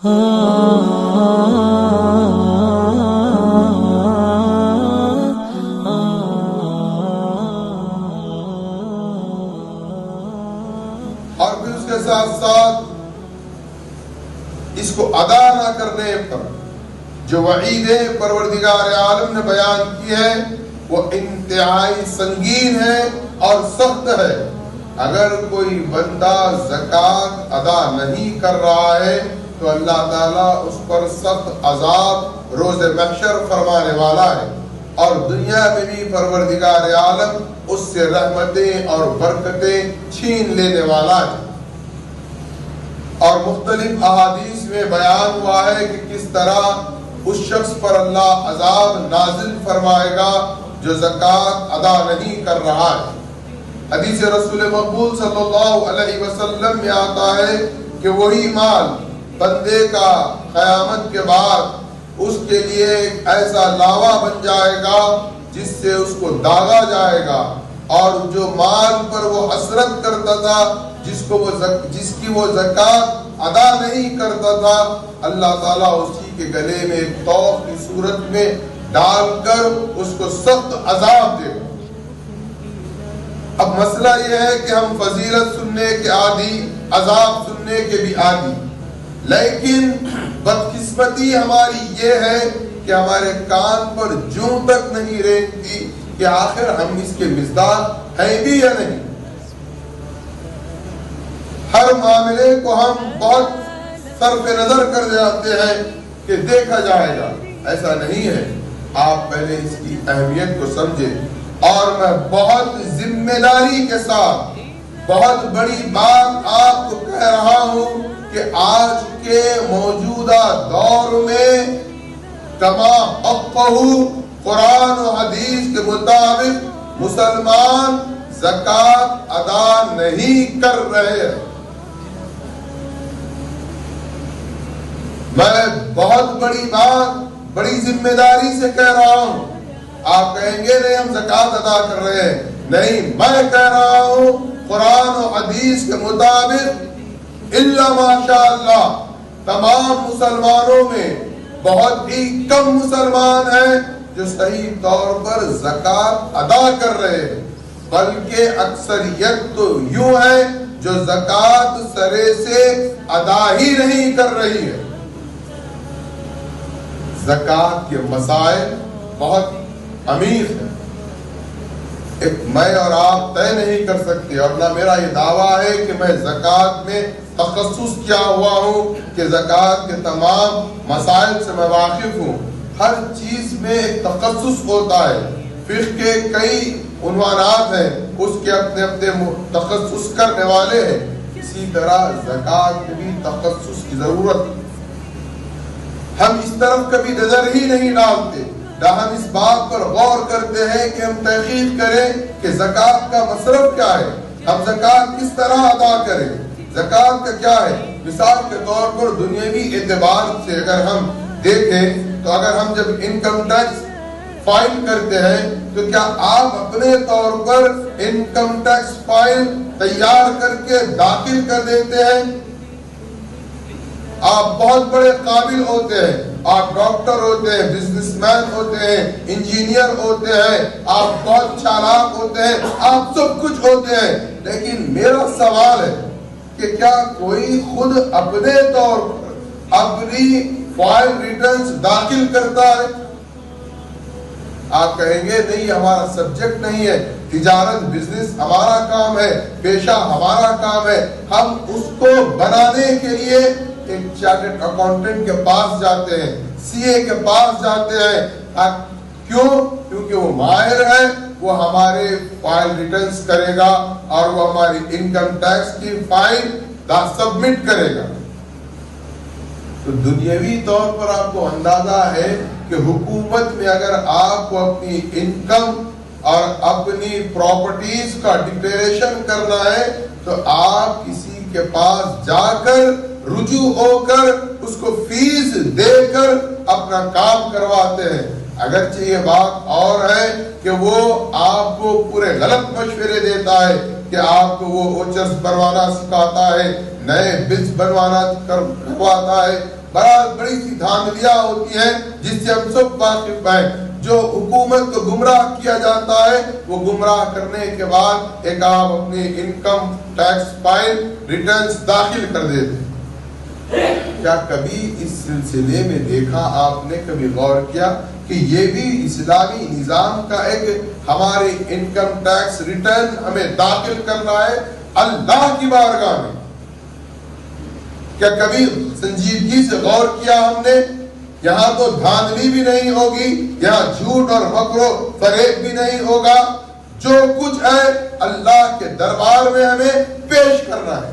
اور پھر اس کے ساتھ ساتھ اس کو ادا نہ کرنے پر جو وعیدیں پروردگار عالم نے بیان کی ہے وہ انتہائی سنگین ہے اور سخت ہے. اگر کوئی بندہ زکوٰۃ ادا نہیں کر رہا ہے تو اللہ تعالیٰ اس پر سخت عذاب روز محشر فرمانے والا ہے، اور دنیا میں بھی پروردگار عالم اس سے رحمتیں اور برکتیں چھین لینے والا ہے. اور مختلف احادیث میں بیان ہوا ہے کہ کس طرح اس شخص پر اللہ عذاب نازل فرمائے گا جو زکوٰۃ ادا نہیں کر رہا ہے. حدیث رسول مقبول صلی اللہ علیہ وسلم میں آتا ہے کہ وہی مال بندے کا قیامت کے بعد اس کے لیے ایک ایسا لاوا بن جائے گا جس سے اس کو داغا جائے گا، اور جو مال پر وہ حسرت کرتا تھا، جس کی وہ زکوٰۃ ادا نہیں کرتا تھا، اللہ تعالیٰ اسی کے گلے میں ایک توق کی صورت میں ڈال کر اس کو سخت عذاب دے گا. اب مسئلہ یہ ہے کہ ہم فضیلت سننے کے عادی، عذاب سننے کے بھی عادی، لیکن بدقسمتی ہماری یہ ہے کہ ہمارے کان پر جوں تک نہیں رینگتی کہ آخر ہم اس کے مزداق ہیں بھی یا نہیں. ہر معاملے کو ہم بہت صرف نظر کر جاتے ہیں کہ دیکھا جائے گا. ایسا نہیں ہے. آپ پہلے اس کی اہمیت کو سمجھیں. اور میں بہت ذمہ داری کے ساتھ بہت بڑی بات آپ کو کہہ رہا ہوں کہ آج کے موجودہ دور میں تمام قرآن و حدیث کے مطابق مسلمان زکوٰۃ ادا نہیں کر رہے ہیں. میں بہت بڑی بات بڑی ذمہ داری سے کہہ رہا ہوں. آپ کہیں گے نہیں ہم زکوٰۃ ادا کر رہے ہیں. نہیں، میں کہہ رہا ہوں قرآن و حدیث کے مطابق الا ماشاء اللہ تمام مسلمانوں میں بہت ہی کم مسلمان ہیں جو صحیح طور پر زکوٰۃ ادا کر رہے ہیں، بلکہ اکثریت تو یوں ہے جو زکوٰۃ سرے سے ادا ہی نہیں کر رہی ہے. زکوٰۃ کے مسائل بہت عمیق ہے. ایک میں اور آپ طے نہیں کر سکتے، اور نہ میرا یہ دعویٰ ہے کہ میں زکوٰۃ میں تخصص کیا ہوا ہوں کہ زکوٰۃ کے تمام مسائل سے میں واقف ہوں. ہر چیز میں ایک تخصص ہوتا ہے. فقہ کے کئی عنوانات ہیں، اس کے اپنے اپنے تخصص کرنے والے ہیں. اسی طرح زکوٰۃ میں بھی تخصص کی ضرورت ہے. ہم اس طرف کبھی نظر ہی نہیں ڈالتے، نہ ہم اس بات پر غور کرتے ہیں کہ ہم تحقیق کریں کہ زکوٰۃ کا مصرف کیا ہے، ہم زکوٰۃ کس طرح ادا کریں، زکوٰۃ کا کیا ہے. مثال کے طور پر دنیاوی اعتبار سے اگر ہم دیکھیں تو اگر ہم جب انکم ٹیکس فائل کرتے ہیں تو کیا آپ اپنے طور پر انکم ٹیکس فائل تیار کر کے داخل کر دیتے ہیں؟ آپ بہت بڑے قابل ہوتے ہیں، آپ ڈاکٹر ہوتے ہیں، بزنس مین ہوتے ہیں، انجینئر ہوتے ہیں، آپ بہت چالاک ہوتے ہیں، آپ سب کچھ ہوتے ہیں، لیکن میرا سوال ہے کہ کیا کوئی خود اپنے طور پر اپنی فائل ریٹرنز داخل کرتا ہے؟ آپ کہیں گے نہیں ہمارا سبجیکٹ نہیں ہے، تجارت بزنس ہمارا کام ہے، پیشہ ہمارا کام ہے. ہم اس کو بنانے کے لیے ایک چارٹرڈ اکاؤنٹنٹ کے پاس جاتے ہیں، سی اے کے پاس جاتے ہیں. کیوں؟ کیونکہ وہ ماہر ہے، وہ ہمارے فائل ریٹرنز کرے گا اور وہ ہماری انکم ٹیکس کی فائل سبمٹ کرے گا. تو دنیاوی طور پر آپ کو اندازہ ہے کہ حکومت میں اگر آپ کو اپنی انکم اور اپنی پراپرٹیز کا ڈکلیریشن کرنا ہے تو آپ کسی کے پاس جا کر رجوع ہو کر اس کو فیس دے کر اپنا کام کرواتے ہیں. اگرچہ یہ بات اور ہے کہ وہ آپ کو پورے غلط مشورے دیتا ہے کہ آپ کو وہ اوچرز بنوانا سکھاتا ہے، نئے بلز بنوانا کرواتا ہے، بڑی سی دھاندلیاں ہوتی ہیں جس سے ہم سب واقف ہیں. جو حکومت کو گمراہ کیا جاتا ہے وہ گمراہ کرنے کے بعد ایک آپ اپنی انکم ٹیکس فائل ریٹرنز داخل کر دیتے. کیا کبھی اس سلسلے میں دیکھا آپ نے، کبھی غور کیا کہ یہ بھی اسلامی نظام کا ایک ہمارے انکم ٹیکس ریٹرن ہمیں داخل کرنا ہے اللہ کی بارگاہ میں؟ کیا کبھی سنجیدگی سے غور کیا ہم نے؟ یہاں تو دھاندلی بھی نہیں ہوگی، یہاں جھوٹ اور مکر و فریب بھی نہیں ہوگا. جو کچھ ہے اللہ کے دربار میں ہمیں پیش کرنا ہے.